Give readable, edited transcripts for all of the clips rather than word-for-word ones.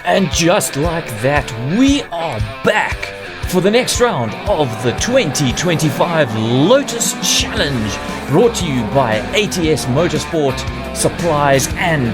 And just like that, we are back for the next round of the 2025 Lotus Challenge, brought to you by ATS Motorsport Supplies and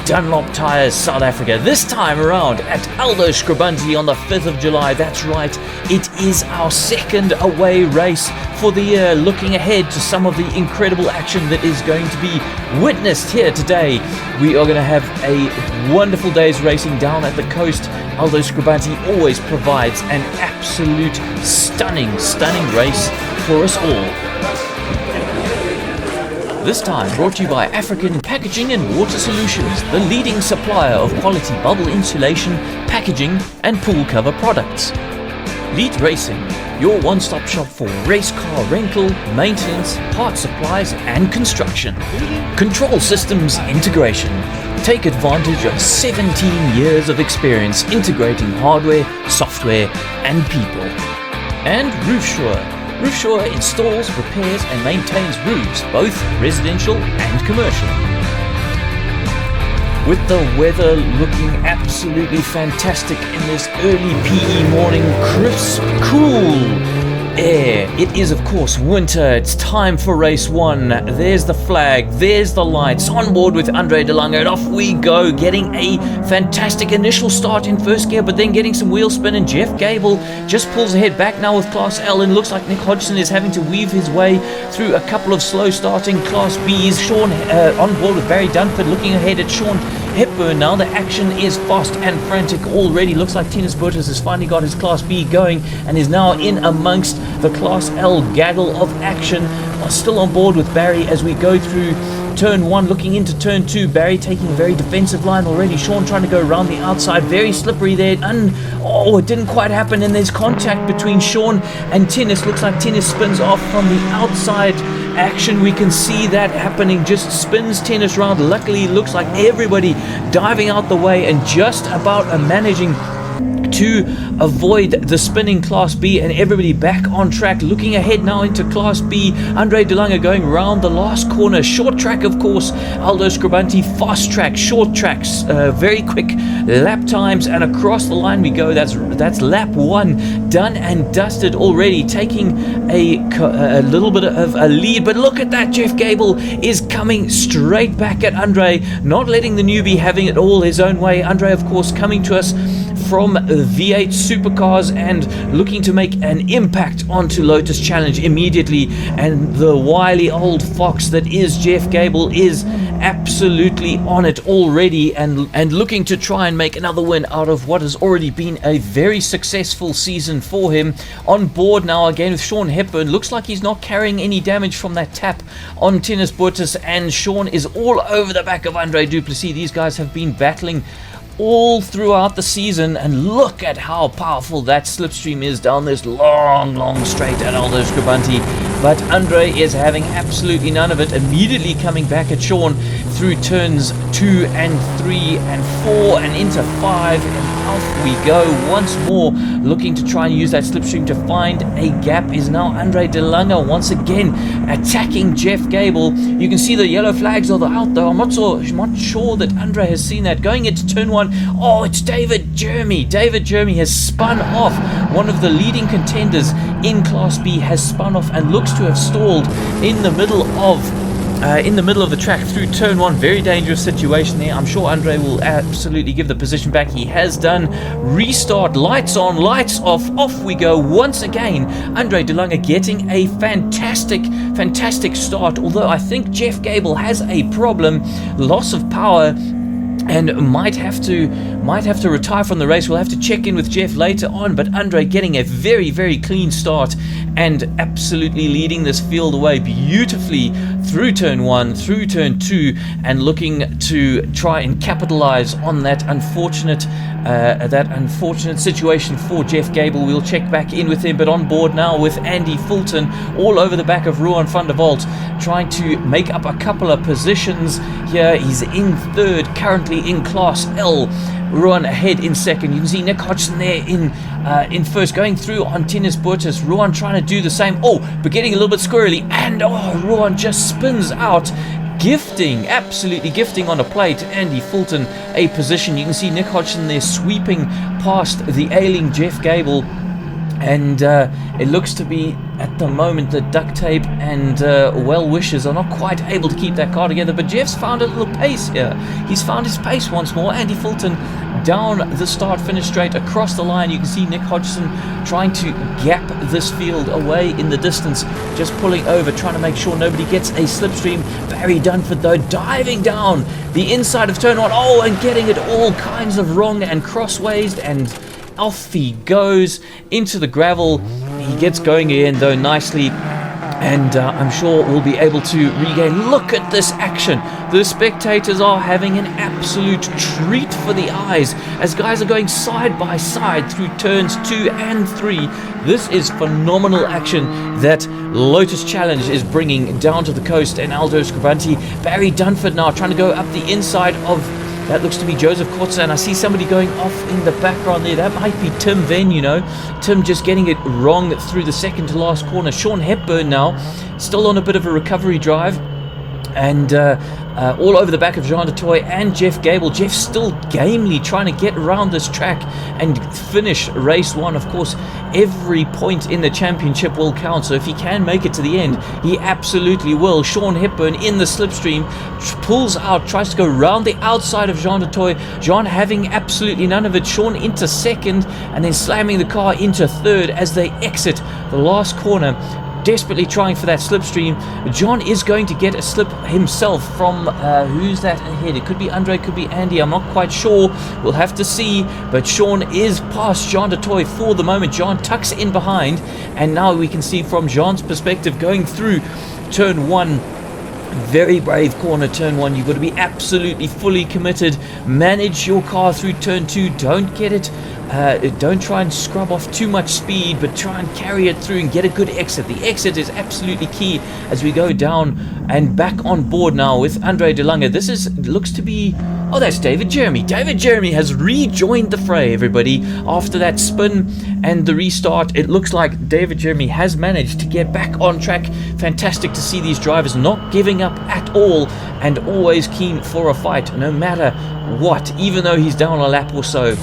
Dunlop Tires South Africa. This time around at Aldo Scribante on the 5th of July. That's right, it is our second away race for the year, looking ahead to some of the incredible action that is going to be witnessed here today. We are going to have a wonderful day's racing down at the coast. Aldo Scribante always provides an absolute stunning race for us all. This time brought to you by African Packaging and Water Solutions, the leading supplier of quality bubble insulation, packaging and pool cover products. Lead Racing, your one-stop shop for race car rental, maintenance, part supplies and construction. Control Systems Integration. Take advantage of 17 years of experience integrating hardware, software and people. And Roofsure. Roofsure installs, repairs and maintains roofs, both residential and commercial. With the weather looking absolutely fantastic in this early PE morning, crisp, cool air. It is of course winter. It's time for race one. There's the flag, there's the lights, on board with Andre de Lange, and off we go, getting a fantastic initial start in first gear, but then getting some wheel spin, and Jeff Gable just pulls ahead back now with Class L, and looks like Nick Hodgson is having to weave his way through a couple of slow starting Class Bs. Sean on board with Barry Dunford, looking ahead at Sean Hepburn now. The action is fast and frantic already. Looks like Tinus Burtis has finally got his Class B going and is now in amongst the Class L gaggle of action. Still on board with Barry as we go through turn 1, looking into turn 2. Barry taking a very defensive line already. Sean trying to go around the outside, very slippery there. It didn't quite happen, and there's contact between Sean and Tinus. Looks like Tinus spins off from the outside action. We can see that happening, just spins Tinus round. Luckily, looks like everybody diving out the way and just about managing to avoid the spinning Class B, and everybody back on track. Looking ahead now into Class B, Andre de Lange going round the last corner. Short track, of course, Aldo Scribante, fast track, short tracks, very quick lap times, and across the line we go. That's lap 1 done and dusted already, taking a little bit of a lead. But look at that, Jeff Gable is coming straight back at Andre, not letting the newbie having it all his own way. Andre, of course, coming to us from V8 Supercars and looking to make an impact onto Lotus Challenge immediately, and the wily old fox that is Jeff Gable is absolutely on it already, and looking to try and make another win out of what has already been a very successful season for him. On board now again with Sean Hepburn. Looks like he's not carrying any damage from that tap on Tinus Burtis, and Sean is all over the back of Andre Duplessis. These guys have been battling all throughout the season, and look at how powerful that slipstream is down this long straight at Aldo Scribante. But Andre is having absolutely none of it, immediately coming back at Sean through turns 2 and 3 and 4 and into 5, and off we go once more, looking to try and use that slipstream to find a gap. Is now Andre de Lange once again attacking Jeff Gable. You can see the yellow flags are out though. I'm not sure that Andre has seen that. Going into turn 1, it's David Jeremy. David Jeremy has spun off. One of the leading contenders in Class B has spun off and looks to have stalled in the middle of the track through turn 1. Very dangerous situation there. I'm sure Andre will absolutely give the position back. He has done. Restart, lights on, lights off we go once again. Andre de Lange getting a fantastic start, although I think Jeff Gable has a problem, loss of power, and might have to retire from the race. We'll have to check in with Jeff later on, but Andre getting a very clean start and absolutely leading this field away beautifully through turn 1, through turn 2, and looking to try and capitalize on that unfortunate situation for Jeff Gable. We'll check back in with him, but on board now with Andy Fulton all over the back of Ruan van der Walt, trying to make up a couple of positions here. He's in third currently in Class L. Ruan ahead in second. You can see Nick Hodgson there in first, going through on Tinus Burtis. Ruan trying to do the same, but getting a little bit squirrely, and Ruan just spins out, absolutely gifting on a plate Andy Fulton a position. You can see Nick Hodgson there sweeping past the ailing Jeff Gable. And it looks to be, at the moment, the duct tape and well-wishers are not quite able to keep that car together. But Jeff's found a little pace here. He's found his pace once more. Andy Fulton down the start-finish straight across the line. You can see Nick Hodgson trying to gap this field away in the distance, just pulling over, trying to make sure nobody gets a slipstream. Barry Dunford, though, diving down the inside of turn 1. Oh, and getting it all kinds of wrong and crossways, and off he goes into the gravel. He gets going again, though, nicely, and I'm sure we'll be able to regain. Look at this action. The spectators are having an absolute treat for the eyes as guys are going side by side through turns 2 and 3. This is phenomenal action that Lotus Challenge is bringing down to the coast. And Aldo Scribante, Barry Dunford now trying to go up the inside of that looks to be Joseph Kotze, and I see somebody going off in the background there. That might be Tim Venn, you know. Tim just getting it wrong through the second to last corner. Sean Hepburn now, still on a bit of a recovery drive. And all over the back of Jean de Toy and Jeff Gable. Jeff still gamely trying to get around this track and finish race 1. Of course, every point in the championship will count, so if he can make it to the end, he absolutely will. Sean Hepburn in the slipstream, pulls out, tries to go round the outside of Jean de Toy. Jean having absolutely none of it. Sean into second, and then slamming the car into third as they exit the last corner, desperately trying for that slipstream. John is going to get a slip himself from who's that ahead? It could be Andre, could be Andy, I'm not quite sure, we'll have to see. But Sean is past Jean de Toy for the moment. John tucks in behind, and now we can see from Jean's perspective going through turn 1. Very brave corner, turn 1. You've got to be absolutely fully committed. Manage your car through turn 2. Don't get it. Don't try and scrub off too much speed, but try and carry it through and get a good exit. The exit is absolutely key as we go down and back on board now with Andre de Lange. This looks to be... Oh, that's David Jeremy. David Jeremy has rejoined the fray, everybody. After that spin and the restart, it looks like David Jeremy has managed to get back on track. Fantastic to see these drivers not giving up at all and always keen for a fight, no matter what, even though he's down a lap or so.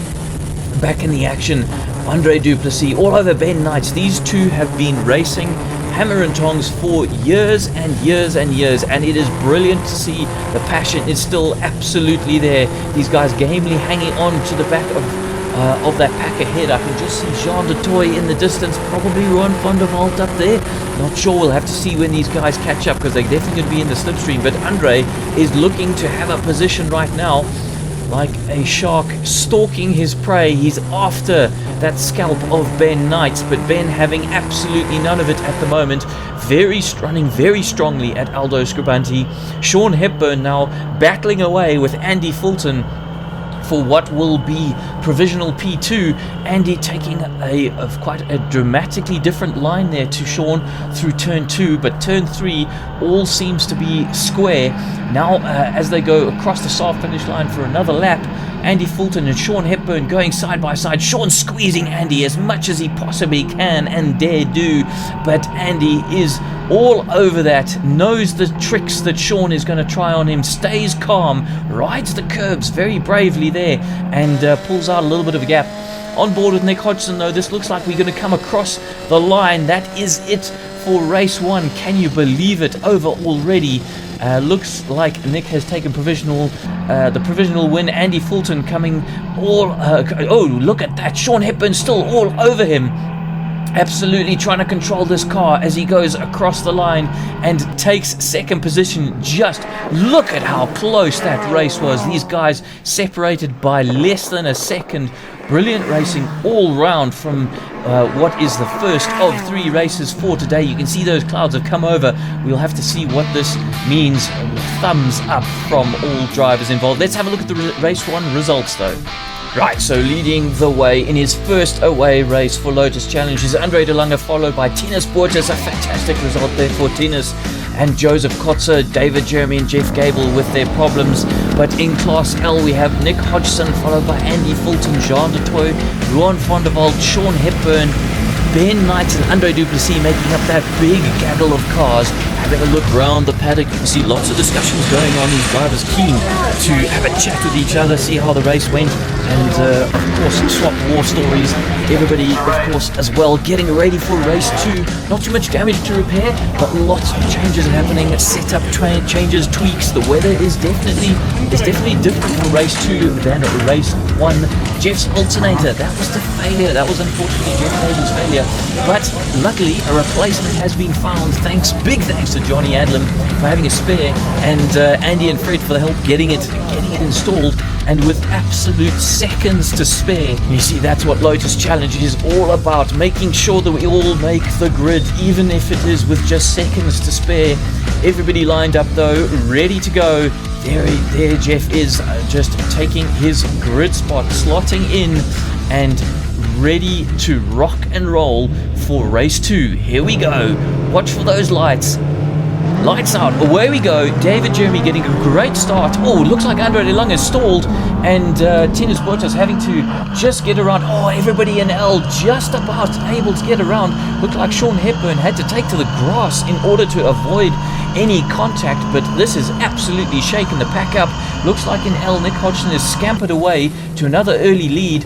Back in the action, Andre Duplessis all over Ben Knights. These two have been racing hammer and tongs for years and years and years, and it is brilliant to see the passion is still absolutely there. These guys gamely hanging on to the back of that pack ahead. I can just see Jean de Toy in the distance, probably Ron van der Walt up there. Not sure, we'll have to see when these guys catch up, because they're definitely going to be in the slipstream. But Andre is looking to have a position right now like a shark stalking his prey. He's after that scalp of Ben Knights, but Ben having absolutely none of it at the moment. Running very strongly at Aldo Scribante. Sean Hepburn now battling away with Andy Fulton for what will be provisional P2. Andy taking quite a dramatically different line there to Sean through turn 2, but turn 3 all seems to be square. Now as they go across the start finish line for another lap, Andy Fulton and Sean Hepburn going side by side. Sean squeezing Andy as much as he possibly can and dare do, but Andy is all over that, knows the tricks that Sean is going to try on him, stays calm, rides the curbs very bravely there, and pulls out a little bit of a gap. On board with Nick Hodgson, though, this looks like we're going to come across the line. That is it for race 1. Can you believe it? Over already. Looks like Nick has taken the provisional win. Andy Fulton coming all... oh, look at that. Sean Hepburn still all over him. Absolutely trying to control this car as he goes across the line and takes second position. Just look at how close that race was. These guys separated by less than a second. Brilliant racing all round from what is the first of 3 races for today. You can see those clouds have come over. We'll have to see what this means. Thumbs up from all drivers involved. Let's have a look at the race 1 results though. Right, so leading the way in his first away race for Lotus Challenge is Andre de Lange, followed by Tinus Borges. A fantastic result there for Tinus and Joseph Kotze, David Jeremy and Jeff Gable with their problems. But in Class L we have Nick Hodgson, followed by Andy Fulton, Jean de Toy, Ruan van der Walt, Sean Hepburn, Ben Knight and Andre Duplessis making up that big gaggle of cars. having a look around the paddock. You can see lots of discussions going on. These drivers keen to have a chat with each other, see how the race went, and of course swap war stories. Everybody, of course, as well, getting ready for race 2. Not too much damage to repair, but lots of changes are happening. Setup changes, tweaks. The weather is definitely different for race 2 than race 1. Jeff's alternator, that was the failure. That was unfortunately Jeff Noble's failure. But luckily, a replacement has been found. Big thanks to Johnny Adlam for having a spare, and Andy and Fred for the help getting it installed, and with absolute seconds to spare. You see, that's what Lotus Challenge is all about, making sure that we all make the grid, even if it is with just seconds to spare. Everybody lined up though, ready to go. There Jeff is just taking his grid spot, slotting in, and ready to rock and roll for race 2. Here we go. Watch for those lights. Lights out, away we go. David Jeremy getting a great start. Oh, looks like Andre de Lange is stalled, and Tinus Bottas having to just get around. Oh, everybody in L just about able to get around. Looked like Sean Hepburn had to take to the grass in order to avoid any contact, but this is absolutely shaken the pack up. Looks like in L, Nick Hodgson is scampered away to another early lead.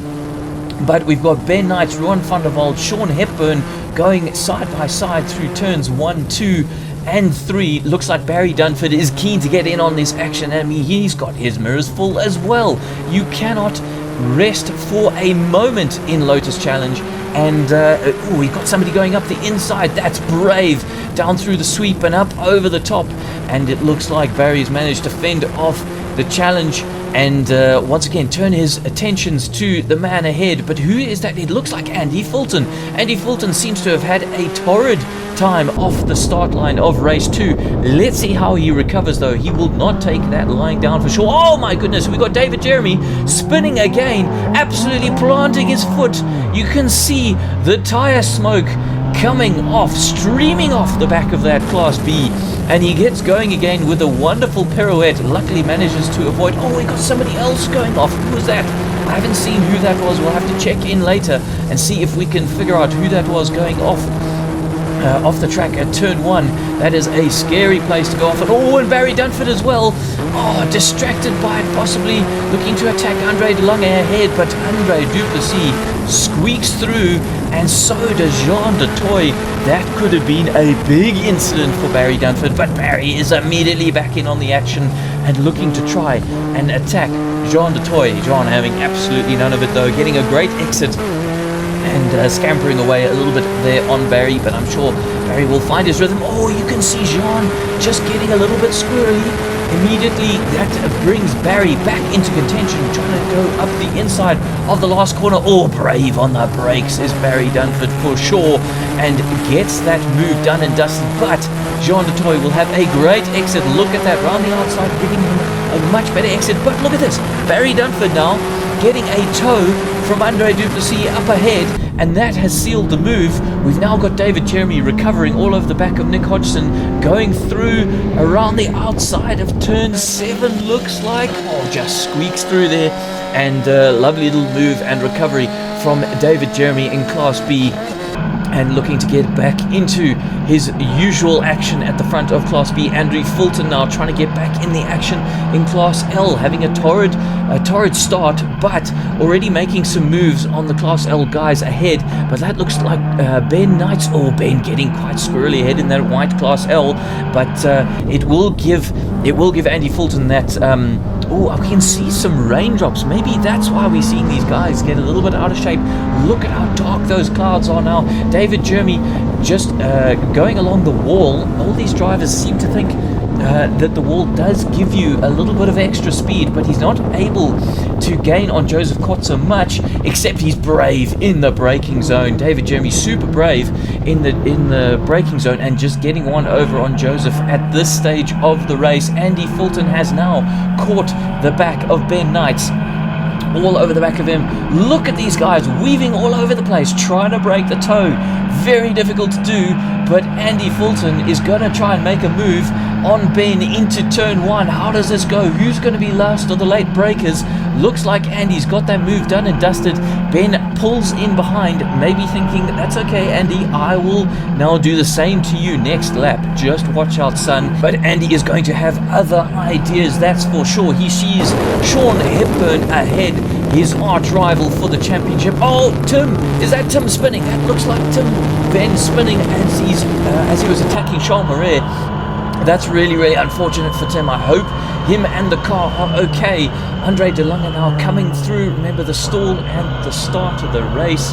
But we've got Ben Knight, Ruan van der Walt, Sean Hepburn going side by side through turns 1, 2, and 3. Looks like Barry Dunford is keen to get in on this action. I mean, he's got his mirrors full as well. You cannot rest for a moment in Lotus Challenge. And we've got somebody going up the inside. That's brave. Down through the sweep and up over the top. And it looks like Barry's managed to fend off the challenge and once again turn his attentions to the man ahead. But who is that? It looks like Andy Fulton. Andy Fulton seems to have had a torrid time off the start line of race 2. Let's see how he recovers though. He will not take that lying down for sure. Oh my goodness, we got David Jeremy spinning again, absolutely planting his foot. You can see the tire smoke coming off, streaming off the back of that Class B, and he gets going again with a wonderful pirouette. Luckily manages to avoid. Oh, we got somebody else going off. Who was that? I haven't seen who that was. We'll have to check in later and see if we can figure out who that was going off the track at turn 1. That is a scary place to go off. And oh, and Barry Dunford as well. Oh, distracted by it, possibly looking to attack Andre de Lange ahead, but Andre Duplessis squeaks through, and so does Jean de Toy. That could have been a big incident for Barry Dunford, but Barry is immediately back in on the action and looking to try and attack Jean de Toy. Jean having absolutely none of it though, getting a great exit and scampering away a little bit there on Barry, but I'm sure Barry will find his rhythm. Oh, you can see Jean just getting a little bit squirrely. Immediately that brings Barry back into contention, trying to go up the inside of the last corner. Oh, brave on the brakes is Barry Dunford for sure, and gets that move done and dusted. But Jean de Toy will have a great exit. Look at that, round the outside, giving him a much better exit. But look at this, Barry Dunford now getting a tow from Andre Duplessis up ahead, and that has sealed the move. We've now got David Jeremy recovering all over the back of Nick Hodgson, going through around the outside of turn 7, looks like. Oh, just squeaks through there, and lovely little move and recovery from David Jeremy in Class B, and looking to get back into his usual action at the front of Class B. Andrew Fulton now trying to get back in the action in Class L, having a torrid start, but already making some moves on the Class L guys ahead. But that looks like Ben Knight. Oh, Ben getting quite squirrely ahead in that white Class L, but it will give Andy Fulton that. Oh, I can see some raindrops. Maybe that's why we're seeing these guys get a little bit out of shape. Look at how dark those clouds are now. David Jeremy just going along the wall. All these drivers seem to think that the wall does give you a little bit of extra speed, but he's not able to gain on Joseph Kotzer much, except he's brave in the braking zone. David Jeremy super brave in the braking zone, and just getting one over on Joseph at this stage of the race. Andy Fulton has now caught the back of Ben Knight, all over the back of him. Look at these guys weaving all over the place, trying to break the toe. Very difficult to do, but Andy Fulton is going to try and make a move on Ben into turn 1. How does this go? Who's going to be last of the late breakers? Looks like Andy's got that move done and dusted. Ben pulls in behind, maybe thinking, that's okay, Andy, I will now do the same to you next lap. Just watch out, son. But Andy is going to have other ideas, that's for sure. He sees Sean Hepburn ahead, his arch rival for the championship. Oh, Tim! Is that Tim spinning? That looks like Tim Ben spinning as he was attacking Charles Marais. That's really, really unfortunate for Tim. I hope him and the car are okay. Andre De Lange now coming through. Remember the stall and the start of the race,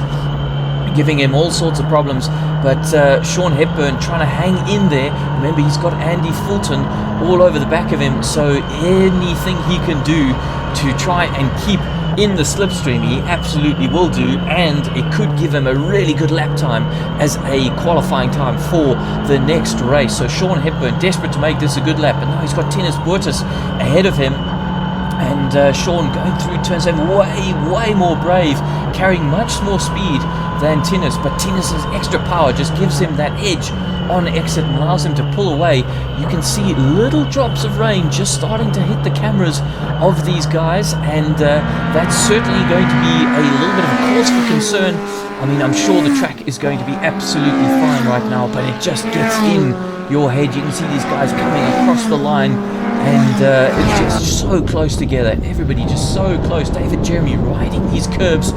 giving him all sorts of problems. But Sean Hepburn trying to hang in there. Remember, he's got Andy Fulton all over the back of him. So anything he can do to try and keep in the slipstream, he absolutely will do, and it could give him a really good lap time as a qualifying time for the next race. So Sean Hepburn desperate to make this a good lap, but now he's got Tennis Bortus ahead of him, and Sean going through turn 7 way more brave, carrying much more speed than Tennis, but Tennis's extra power just gives him that edge on exit and allows him to pull away. You can see little drops of rain just starting to hit the cameras of these guys, and that's certainly going to be a little bit of a cause for concern. I mean, I'm sure the track is going to be absolutely fine right now, but it just gets in your head. You can see these guys coming across the line, and it's just so close together. Everybody just so close. David Jeremy riding these curbs,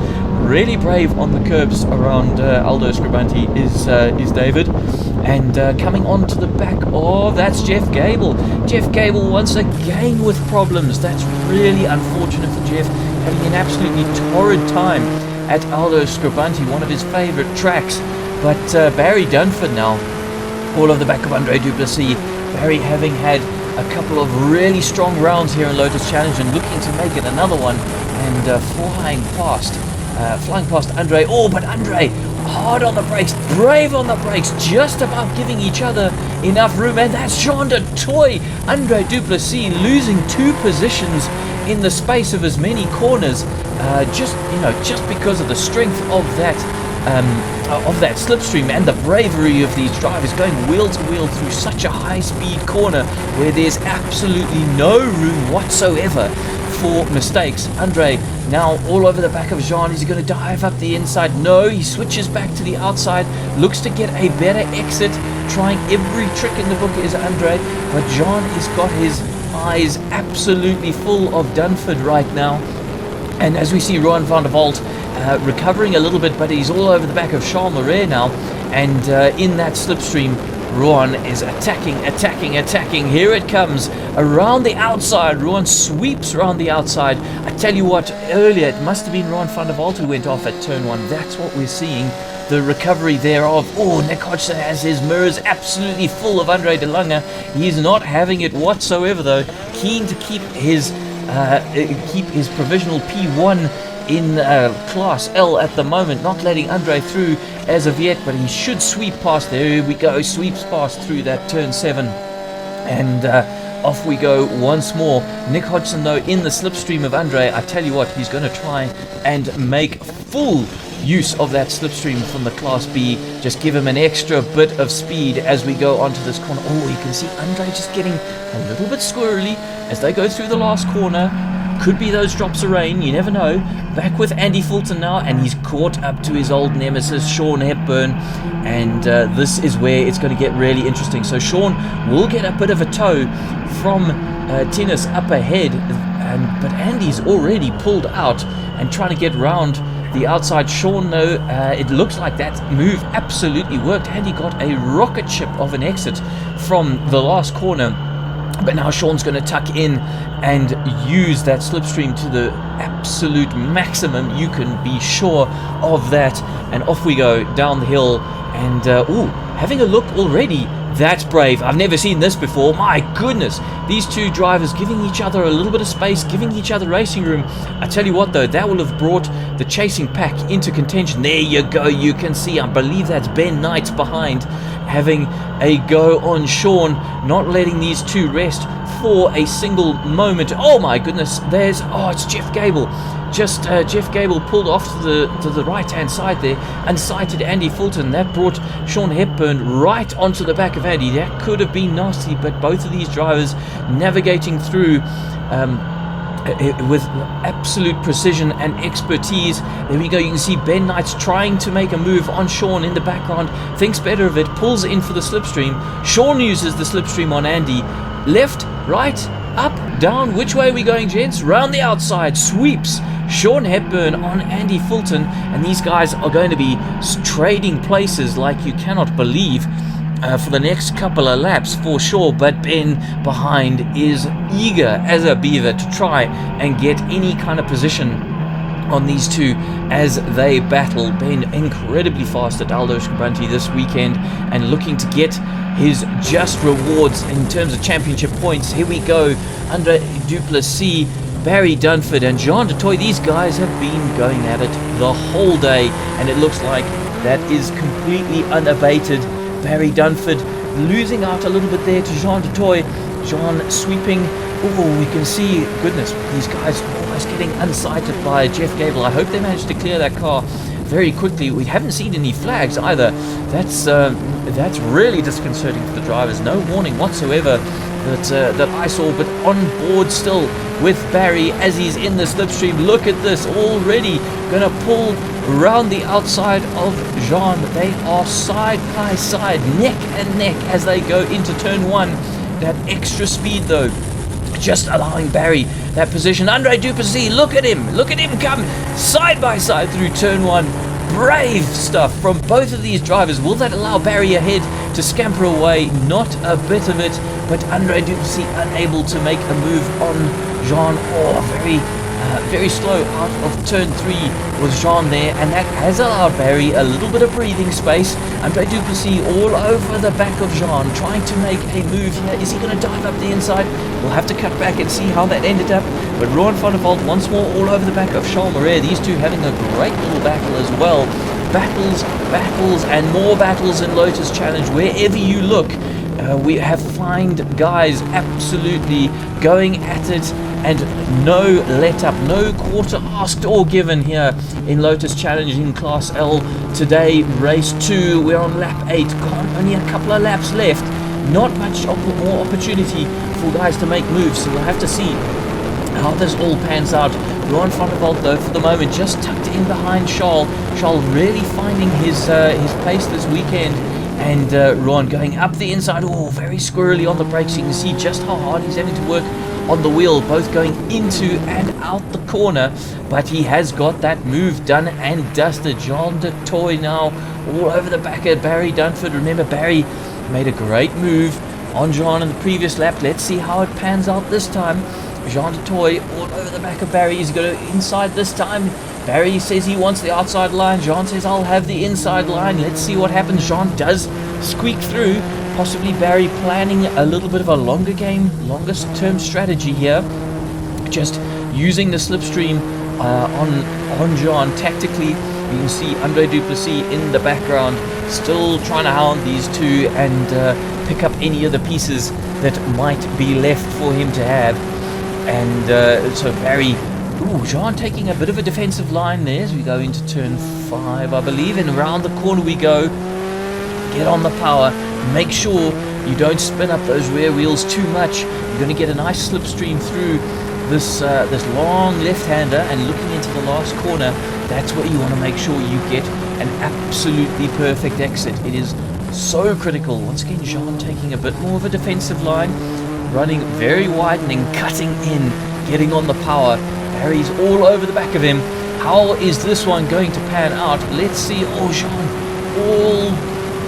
really brave on the curbs around Aldo Scribante is David. And coming on to the back, that's Jeff Gable. Jeff Gable once again with problems. That's really unfortunate for Jeff, having an absolutely torrid time at Aldo Scribante, one of his favourite tracks. But Barry Dunford now, all of the back of Andre Duplessis. Barry having had a couple of really strong rounds here in Lotus Challenge and looking to make it another one, and flying past Andre. But Andre hard on the brakes, brave on the brakes, just about giving each other enough room, and that's Jean de Toy. Andre Duplessis losing 2 positions in the space of as many corners, just because of the strength of that slipstream and the bravery of these drivers going wheel to wheel through such a high speed corner where there's absolutely no room whatsoever for mistakes. Andre now all over the back of Jean. Is he going to dive up the inside? No, he switches back to the outside, looks to get a better exit, trying every trick in the book is Andre, but Jean has got his eyes absolutely full of Dunford right now. And as we see Rohan van der Walt recovering a little bit, but he's all over the back of Charles Marais now, and in that slipstream Rohan is attacking. Here it comes around the outside. Rohan sweeps around the outside. I tell you what, earlier it must have been Rohan van der Walt who went off at turn 1. That's what we're seeing, the recovery thereof. Nick Hodgson has his mirrors absolutely full of Andre De Lange. He's not having it whatsoever though, keen to keep his provisional P1 in Class L at the moment, not letting Andre through as of yet, but he should sweep past. There we go, sweeps past through that turn 7, and off we go once more. Nick Hodgson though in the slipstream of Andre. I tell you what, he's going to try and make full use of that slipstream from the Class B, just give him an extra bit of speed as we go onto this corner. You can see Andre just getting a little bit squirrely as they go through the last corner. Could be those drops of rain, you never know. Back with Andy Fulton now, and he's caught up to his old nemesis Sean Hepburn, and this is where it's going to get really interesting. So Sean will get a bit of a tow from Tennis up ahead, but Andy's already pulled out and trying to get round the outside. Sean though, it looks like that move absolutely worked. Andy got a rocket ship of an exit from the last corner, but now Sean's going to tuck in and use that slipstream to the absolute maximum. You can be sure of that. And off we go down the hill. And having a look already. That's brave. I've never seen this before. My goodness. These two drivers giving each other a little bit of space, giving each other racing room. I tell you what though, that will have brought the chasing pack into contention. There you go. You can see, I believe that's Ben Knight behind. having a go on Sean, not letting these two rest for a single moment. Oh my goodness, it's Jeff Gable. Just Jeff Gable pulled off to the right hand side there and sighted Andy Fulton. That brought Sean Hepburn right onto the back of Andy. That could have been nasty, but both of these drivers navigating through with absolute precision and expertise. There we go. You can see Ben Knight's trying to make a move on Sean in the background, thinks better of it, pulls in for the slipstream. Sean uses the slipstream on Andy. Left, right, up, down. Which way are we going, gents? Round the outside, sweeps Sean Hepburn on Andy Fulton, and these guys are going to be trading places like you cannot believe for the next couple of laps for sure. But Ben behind is eager as a beaver to try and get any kind of position on these two as they battle. Ben incredibly fast at Aldo Scribante this weekend and looking to get his just rewards in terms of championship points. Here we go. Andre Duplessis, Barry Dunford and Jean de Toy. These guys have been going at it the whole day, and it looks like that is completely unabated. Barry Dunford losing out a little bit there to Jean de Toy. Jean sweeping. Oh, we can see, goodness, these guys almost getting unsighted by Jeff Gable. I hope they managed to clear that car very quickly. We haven't seen any flags either. That's really disconcerting for the drivers. No warning whatsoever that I saw, but on board still with Barry as he's in the slipstream. Look at this, already gonna pull around the outside of Jean. They are side by side, neck and neck as they go into turn one. That extra speed though, just allowing Barry that position. Andre Duplessis, look at him come side by side through turn one. Brave stuff from both of these drivers. Will that allow Barry ahead to scamper away? Not a bit of it, but Andre Duplessis unable to make a move on Jean. Very slow out of turn three was Jean there, and that has allowed Barry a little bit of breathing space. Andre Duplessis all over the back of Jean, trying to make a move here. Is he going to dive up the inside? We'll have to cut back and see how that ended up. But Rohan van der Walt once more all over the back of Charles Moret. These two having a great little battle as well. Battles, and more battles in Lotus Challenge. Wherever you look, we have find guys absolutely going at it, and no let up, no quarter asked or given here in Lotus Challenge in Class L today. Race 2, we're on lap 8, only a couple of laps left. Not much more opportunity for guys to make moves, so we'll have to see how this all pans out. Rohan van der Walt though for the moment just tucked in behind Charles. Charles really finding his pace this weekend, and Rohan going up the inside. Oh, very squirrely on the brakes. You can see just how hard he's having to work on the wheel, both going into and out the corner, but he has got that move done and dusted. Jean de Toy now all over the back of Barry Dunford. Remember, Barry made a great move on Jean in the previous lap. Let's see how it pans out this time. Jean de Toy all over the back of Barry. He's going to inside this time. Barry says he wants the outside line. Jean says, I'll have the inside line. Let's see what happens. Jean does squeak through. Possibly Barry planning a little bit of a longer term strategy here. Just using the slipstream on Jean tactically. You can see Andre Duplessis in the background, still trying to hound these two and pick up any of the pieces that might be left for him to have. And so Barry, Jean taking a bit of a defensive line there as we go into turn 5, I believe, and around the corner we go. Get on the power, make sure you don't spin up those rear wheels too much. You're going to get a nice slipstream through this long left-hander, and looking into the last corner, that's where you want to make sure you get an absolutely perfect exit. It is so critical. Once again, Jean taking a bit more of a defensive line, running very wide and then cutting in, getting on the power. Barry's all over the back of him. How is this one going to pan out? Let's see. Jean all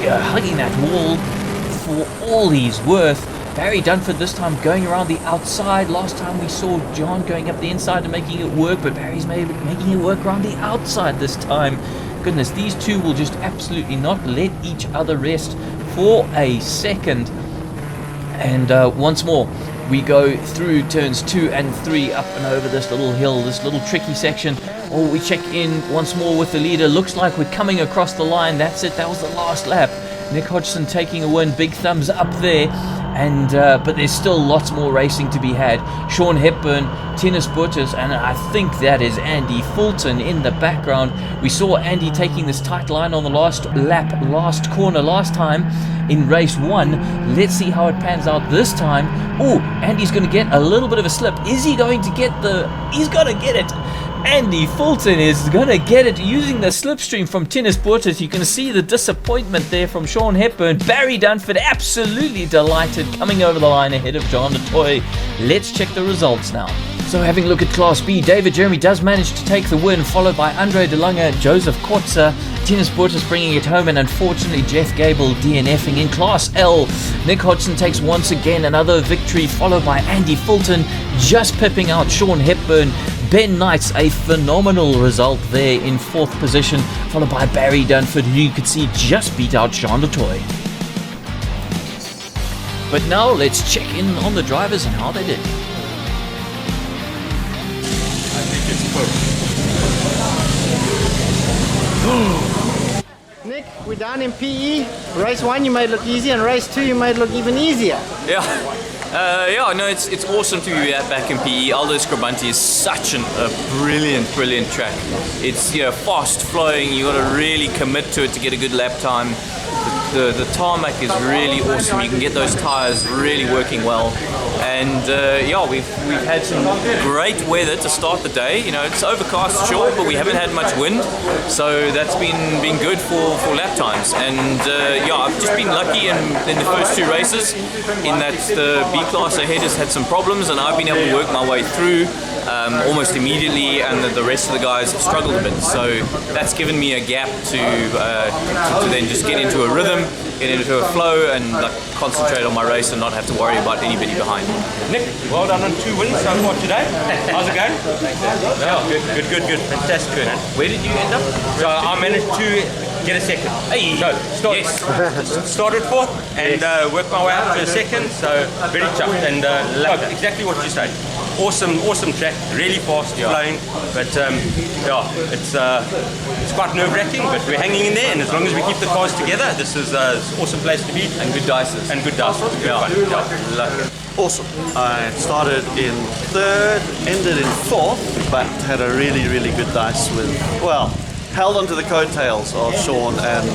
hugging that wall for all he's worth. Barry Dunford this time going around the outside. Last time we saw John going up the inside and making it work, but Barry's making it work around the outside this time. Goodness, these two will just absolutely not let each other rest for a second. And once more, we go through turns 2 and 3 up and over this little hill, this little tricky section. We check in once more with the leader. Looks like we're coming across the line. That's it. That was the last lap. Nick Hodgson taking a win, big thumbs up there. And but there's still lots more racing to be had. Sean Hepburn, Tennis Butters, and I think that is Andy Fulton in the background. We saw Andy taking this tight line on the last lap, last corner last time in race 1. Let's see how it pans out this time. Oh, Andy's going to get a little bit of a slip. Is he going to get he's going to get it. Andy Fulton is going to get it using the slipstream from Tennis Butters. You can see the disappointment there from Sean Hepburn. Barry Dunford absolutely delighted, coming over the line ahead of John du Toit. Let's check the results now. So having a look at Class B, David Jeremy does manage to take the win, followed by Andre de Lange, Joseph Kotzer, Tennis Butters bringing it home, and unfortunately Jeff Gable DNFing. In Class L, Nick Hodgson takes once again another victory, followed by Andy Fulton, just pipping out Sean Hepburn. Ben Knights, a phenomenal result there in 4th position, followed by Barry Dunford, who you could see just beat out Jean du Toit. But now let's check in on the drivers and how they did. I think it's Nick, we're down in PE. Race 1 you made look easy, and race 2 you made look even easier. No, it's awesome to be back in PE. Aldo Scribante is such a brilliant track. It's fast flowing. You got to really commit to it to get a good lap time. The tarmac is really awesome. You can get those tires really working well. And we've had some great weather to start the day. It's overcast, sure, but we haven't had much wind, so that's been good for lap times. And I've just been lucky in the first 2 races in that the B class ahead has had some problems, and I've been able to work my way through almost immediately, and the rest of the guys have struggled a bit. So that's given me a gap to then just get into a rhythm, get into a flow, and concentrate on my race and not have to worry about anybody behind. Nick, well done on 2 wins so far today. How's it going? Good. Fantastic. Good. Where did you end up? So I managed to get a second. Hey! So started 4th and worked my way up to a second, so very chuffed and loved exactly what you said. Awesome track, really fast, flowing, but it's quite nerve-wracking, but we're hanging in there, and as long as we keep the cars together, this is an awesome place to be. And good dices. Good fun. awesome. I started in 3rd, ended in 4th, but had a really good dice with, held onto the coattails of Sean and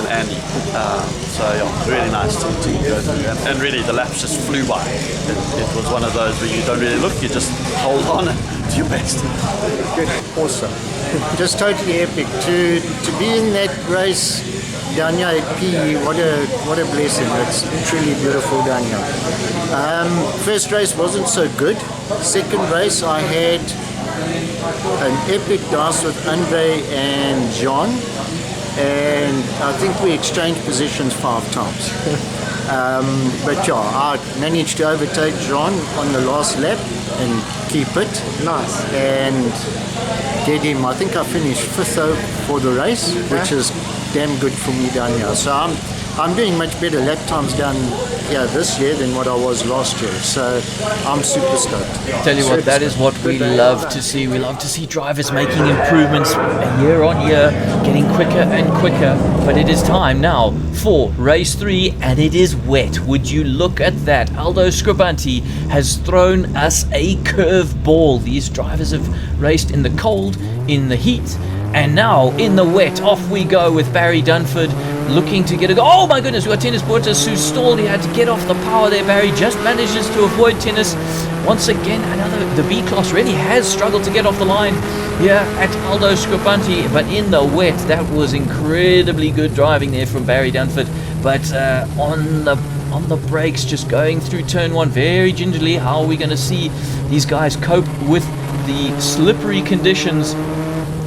Andy. Really nice to go through. And really, the laps just flew by. It was one of those where you don't really look, you just hold on and do your best. Good, awesome. Just totally epic. To be in that race down here at PE, what a blessing. It's truly beautiful down here. First race wasn't so good. Second race, I had an epic dice with Andre and John, and I think we exchanged positions 5 times. I managed to overtake John on the last lap and keep it. Nice. And get him, I think I finished 5th for the race, which is damn good for me down here. So I'm doing much better lap times down here this year than what I was last year. So I'm super stoked. Tell you what, that is what we love to see. We love to see drivers making improvements year on year, getting quicker and quicker. But it is time now for race 3, and it is wet. Would you look at that? Aldo Scribante has thrown us a curve ball. These drivers have raced in the cold, in the heat, and now in the wet. Off we go with Barry Dunford looking to get a go. Oh my goodness, we've got Tennis Butters who stalled. He had to get off the power there. Barry just manages to avoid Tennis. Once again, the B class really has struggled to get off the line here at Aldo Scribante, but in the wet, that was incredibly good driving there from Barry Dunford. But on the brakes, just going through turn 1 very gingerly. How are we going to see these guys cope with the slippery conditions?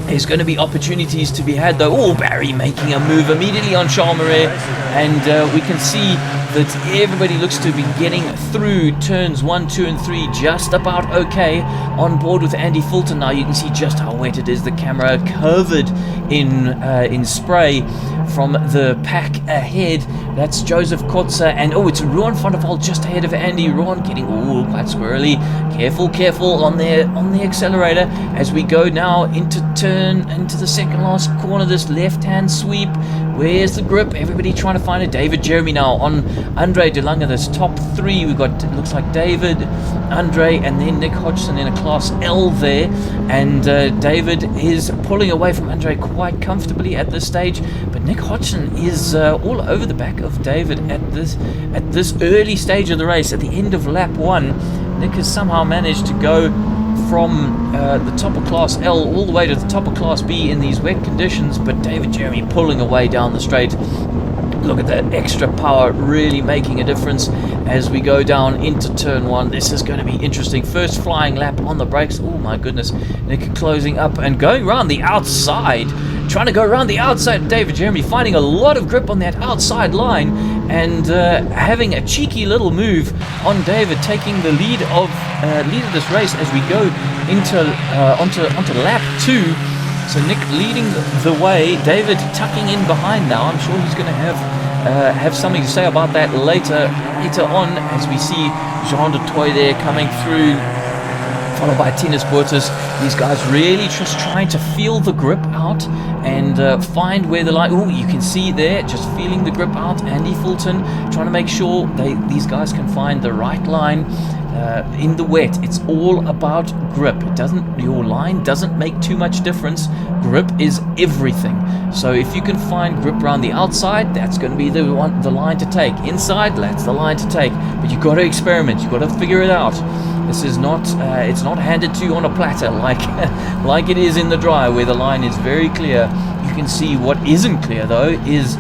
There's going to be opportunities to be had though. Oh, Barry making a move immediately on Charles Marais, and we can see that everybody looks to be getting through turns 1, 2 and 3 just about okay. On board with Andy Fulton now. You can see just how wet it is. The camera covered in spray from the pack ahead. That's Joseph Kotze, and it's Ruan van der Walt just ahead of Andy. Ruan getting quite squirrely. Careful on the accelerator as we go now into the second last corner. This left-hand sweep. Where's the grip? Everybody trying to find it. David Jeremy now on Andre De Lange. This top three. We've got, it looks like David, Andre, and then Nick Hodgson in a Class L there. And David is pulling away from Andre quite comfortably at this stage. But Nick Hodgson is all over the back of David at this early stage of the race. At the end of lap 1, Nick has somehow managed to go from the top of Class L all the way to the top of Class B in these wet conditions, but David Jeremy pulling away down the straight. Look at that extra power really making a difference as we go down into turn 1. This is going to be interesting. First flying lap on the brakes. Oh my goodness. Nick closing up and going around the outside. Trying to go around the outside of David Jeremy, finding a lot of grip on that outside line and having a cheeky little move on David, taking the lead of this race as we go onto lap 2. So Nick leading the way, David tucking in behind now. I'm sure he's going to have something to say about that later on as we see Jean de Toy there coming through, followed by Tinus Bortus. These guys really just trying to feel the grip out and find where the line. You can see there, just feeling the grip out. Andy Fulton trying to make sure these guys can find the right line. In the wet, it's all about grip. Your line doesn't make too much difference. Grip is everything. So if you can find grip around the outside, that's going to be the line to take. Inside, that's the line to take. But you've got to experiment. You've got to figure it out. This is not, it's not handed to you on a platter like it is in the dry where the line is very clear. You can see what isn't clear though is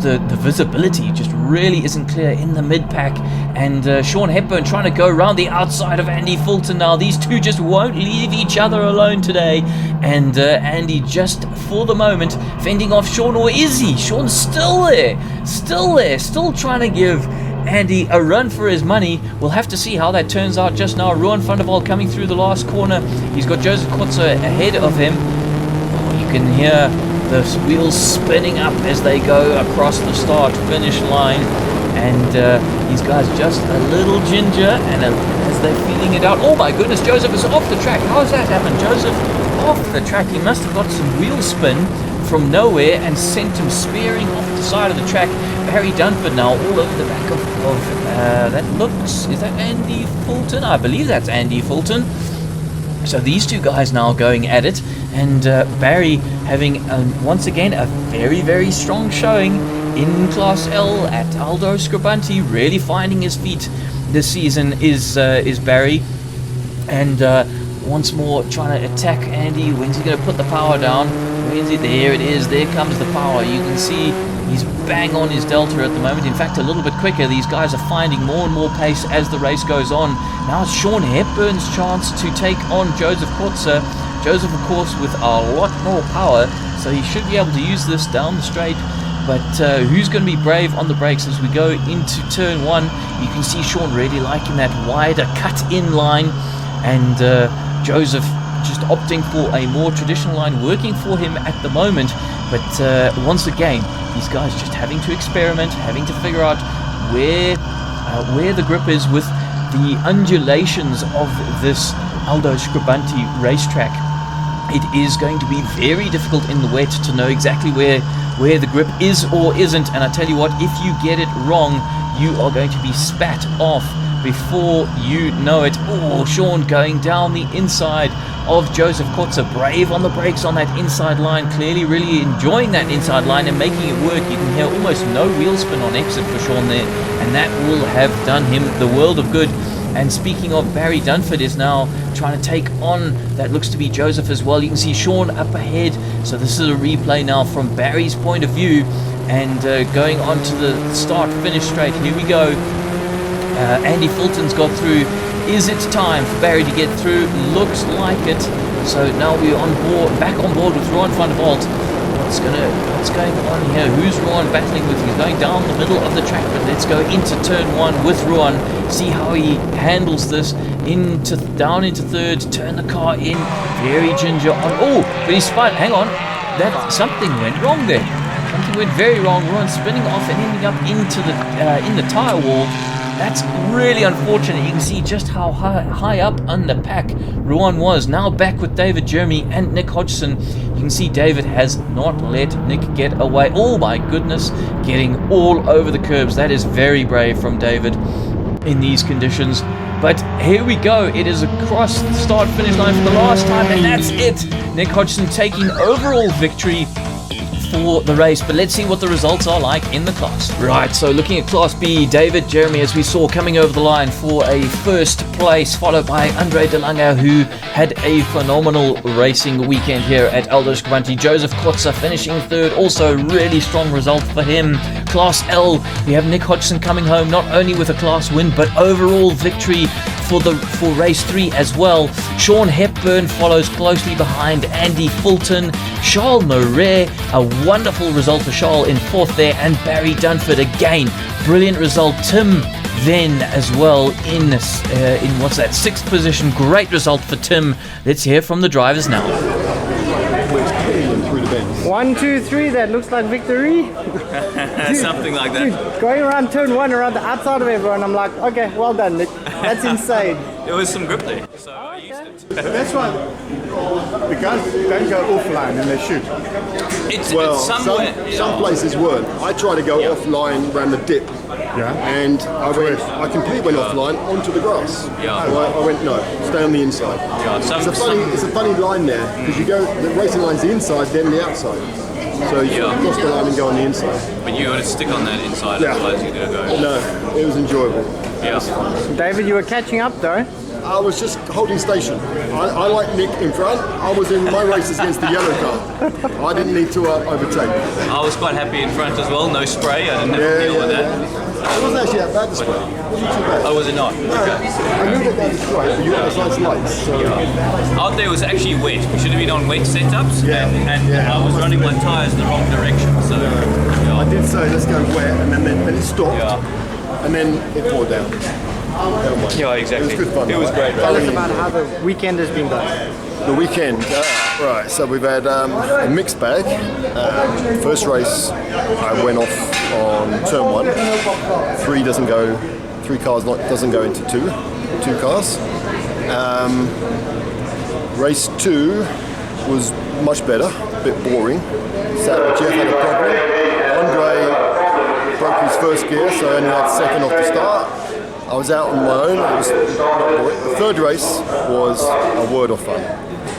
the visibility just really isn't clear in the mid-pack. And Sean Hepburn trying to go around the outside of Andy Fulton now. These two just won't leave each other alone today. And Andy just, for the moment, fending off Sean. Or is he? Sean's still there, still trying to give Andy a run for his money. We'll have to see how that turns out just now. Ruan van der Walt coming through the last corner. He's got Joseph Kotze ahead of him. You can hear the wheels spinning up as they go across the start-finish line, and these guys just a little ginger, and as they're feeling it out. Oh my goodness, Joseph is off the track. How has that happened? Joseph off the track. He must have got some wheel spin from nowhere and sent him spearing off the side of the track. Barry Dunford now all over the back of that looks, is that Andy Fulton? I believe that's Andy Fulton. So these two guys now going at it, and Barry having once again a very, very strong showing in Class L at Aldo Scribante, really finding his feet this season is Barry, and once more trying to attack Andy. When's he going to put the power down? When's it? There it is. There comes the power. You can see he's bang on his delta at the moment. In fact, a little bit quicker. These guys are finding more and more pace as the race goes on. Now it's Sean Hepburn's chance to take on Joseph Kotze. Joseph, of course, with a lot more power, so he should be able to use this down the straight. But who's going to be brave on the brakes as we go into turn 1? You can see Sean really liking that wider cut-in line, and Joseph just opting for a more traditional line, working for him at the moment. But once again, these guys just having to experiment, having to figure out where the grip is with the undulations of this Aldo Scribante racetrack. It is going to be very difficult in the wet to know exactly where the grip is or isn't. And I tell you what, if you get it wrong, you are going to be spat off before you know it. Oh, Sean going down the inside of Joseph Kotze, brave on the brakes on that inside line, clearly really enjoying that inside line and making it work. You can hear almost no wheel spin on exit for Sean there, and that will have done him the world of good. And speaking of, Barry Dunford is now trying to take on that looks to be Joseph as well. You can see Sean up ahead. So this is a replay now from Barry's point of view, and going on to the start-finish straight. Here we go. Andy Fulton's got through. Is it time for Barry to get through? Looks like it. So now we're back on board with Ruan van der Walt. What's going on here? Who's Ruan battling with? He's going down the middle of the track, but let's go into turn 1 with Ruan. See how he handles this down into third. Turn the car in, very ginger on. Oh, but he spun. Hang on, something went wrong there. something went very wrong. Ruan spinning off and ending up into the in the tyre wall. That's really unfortunate. You can see just how high up on the pack Ruan was. Now back with David Jeremy and Nick Hodgson. You can see David has not let Nick get away. Oh my goodness, getting all over the curbs. That is very brave from David in these conditions. But here we go. It is across the start-finish line for the last time, and that's it. Nick Hodgson taking overall victory for the race, but let's see what the results are like in the class. Right, so looking at Class B, David Jeremy, as we saw, coming over the line for a first place, followed by Andre De Lange, who had a phenomenal racing weekend here at Aldo Scribante. Joseph Kotza finishing third, also really strong result for him. Class L, we have Nick Hodgson coming home not only with a class win, but overall victory for race 3 as well. Sean Hepburn follows closely behind Andy Fulton. Charles Moret, a wonderful result for Charles in 4th there, and Barry Dunford again, brilliant result. Tim then as well in what's that, 6th position. Great result for Tim. Let's hear from the drivers now. 1, 2, 3, that looks like victory. Something like that. Dude, going around turn 1 around the outside of everyone, I'm like, okay, well done, Nick. That's insane. There was some grip there, so I used it. That's why the guys don't go offline and they shoot. It's some somewhere. places weren't. I tried to go offline around the dip, and I completely went offline onto the grass. Yeah. So I went no, stay on the inside. Yeah, it's a funny line there because you go the racing line's the inside, then the outside. So you cross the line and go on the inside. But you got to stick on that inside, Yeah. otherwise you're gonna go. No, it was enjoyable. Yeah. David, you were catching up though. I was just holding station. I like Nick in front. I was in my races against the yellow car. I didn't need to overtake. I was quite happy in front as well. No spray. I didn't have to deal with that. It wasn't actually that bad this way. It wasn't too bad. Oh, was it not? Okay. I knew that was straight, but you had those nice lights. So. Out there was actually wet. We should have been on wet setups, and I was running my tyres in the wrong direction. So I did say let's go wet, and then it stopped, and then it poured down. Yeah, exactly. It was good fun. It was great. Tell us about how the weekend has been done. The weekend, right, so we've had a mixed bag. First race, I went off on turn 1. 3 doesn't go, 3 cars doesn't go into 2 cars. Race 2 was much better, a bit boring. So Jeff had a problem. Andre broke his first gear, so I only had second off the start. I was out on my own. It was not boring. The third race was a word of fun.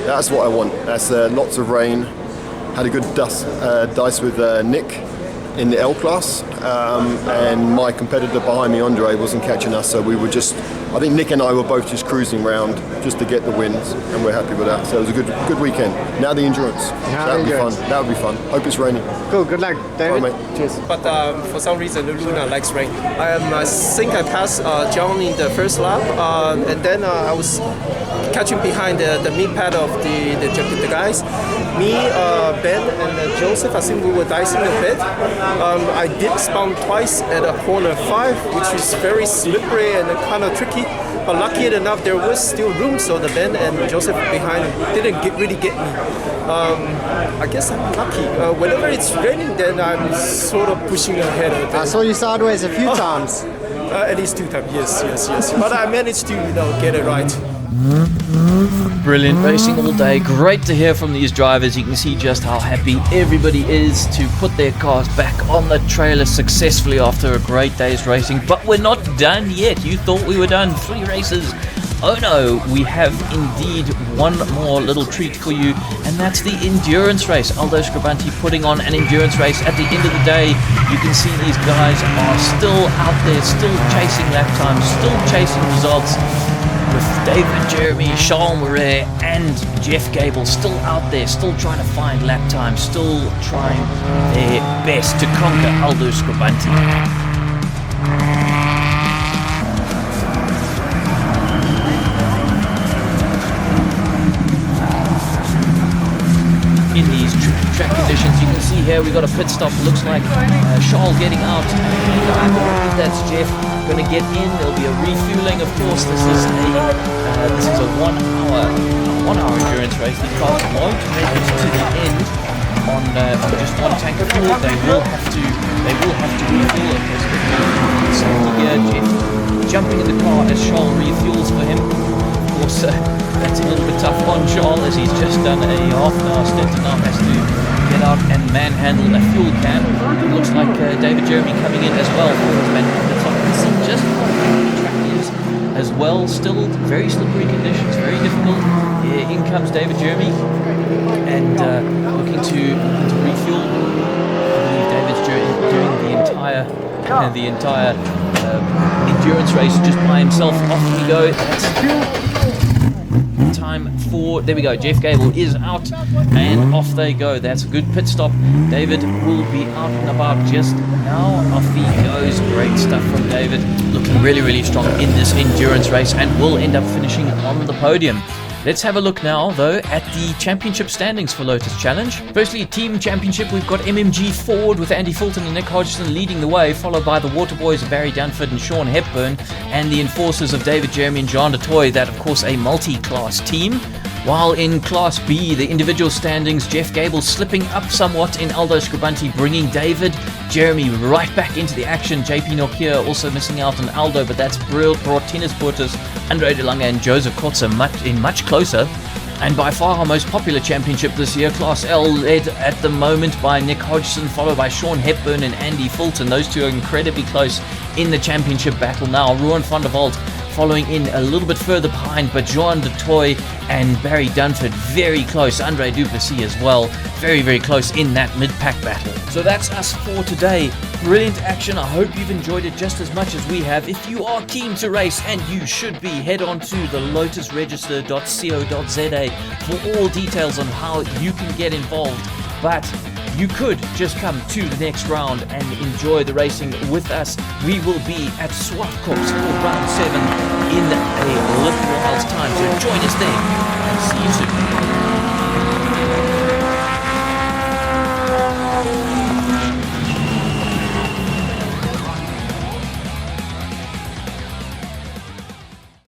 That's what I want. That's lots of rain. Had a good dice with Nick in the L class, and my competitor behind me, Andre, wasn't catching us, so we were just, I think Nick and I were both just cruising around just to get the wins, and we're happy with that. So it was a good weekend. Now the endurance. That would be fun. That would be fun. Hope it's raining. Cool, good luck, David. All right, mate. Cheers. But for some reason, Luna likes rain. I think I passed John in the first lap, and then I was catching behind the mid pad of the guys. Me, Ben, and Joseph, I think we were dicing a bit. I did spawn twice at a corner 5, which is very slippery and kind of tricky. But lucky enough, there was still room, so the Ben and Joseph behind didn't really get me. I guess I'm lucky. Whenever it's raining, then I'm sort of pushing ahead. I saw you sideways a few times. At least 2 times, yes. But I managed to, get it right. Brilliant racing all day. Great to hear from these drivers. You can see just how happy everybody is to put their cars back on the trailer successfully after a great day's racing. But we're not done yet. You thought we were done. 3 races. Oh no, we have indeed one more little treat for you, and that's the endurance race. Aldo Scribante putting on an endurance race. At the end of the day, you can see these guys are still out there, still chasing lap times, still chasing results. With David Jeremy, Charles Moret, and Jeff Gable still out there, still trying to find lap time, still trying their best to conquer Aldo Scribante. In these track conditions, you can see here we got a pit stop. Looks like Charles getting out, and I believe that's Jeff going to get in. There'll be a refueling, of course. This is a 1 hour endurance race. The cars won't make it to the end. on just one tank of fuel. They will have to refuel it. Safety gear, Jeff jumping in the car as Charles refuels for him. Of course, that's a little bit tough on Charles as he's just done a half an hour stint and now has to get out and manhandle a fuel can. It looks like David Jeremy coming in as well for his manhandle. So I can see just how the track is as well. Still very slippery conditions, very difficult. In comes David Jeremy and looking to refuel. I believe David's doing the entire endurance race just by himself. Off we go. That's time for, there we go, Jeff Gable is out and off they go. That's a good pit stop. David will be out and about just now. Off he goes. Great stuff from David, looking really strong in this endurance race and will end up finishing on the podium. Let's have a look now, though, at the championship standings for Lotus Challenge. Firstly, team championship, we've got MMG Ford with Andy Fulton and Nick Hodgson leading the way, followed by the Waterboys of Barry Dunford and Sean Hepburn, and the Enforcers of David Jeremy and Jean de Toy, that, of course, a multi-class team. While in Class B, the individual standings, Jeff Gable slipping up somewhat in Aldo Scribante, bringing David Jeremy right back into the action. JP Nokia also missing out on Aldo, but that's brought Tinus Portis, Andre de Lange and Joseph Kotze much closer. And by far our most popular championship this year, Class L, led at the moment by Nick Hodgson, followed by Sean Hepburn and Andy Fulton. Those two are incredibly close in the championship battle now. Ruan van der Walt following in a little bit further behind, but Jean de Toy and Barry Dunford very close. Andre Duplessis as well, very close in that mid-pack battle. So that's us for today. Brilliant action. I hope you've enjoyed it just as much as we have. If you are keen to race, and you should be, head on to the lotusregister.co.za for all details on how you can get involved. But you could just come to the next round and enjoy the racing with us. We will be at Swartkops for round 7 in a little while's time. So join us there and see you soon.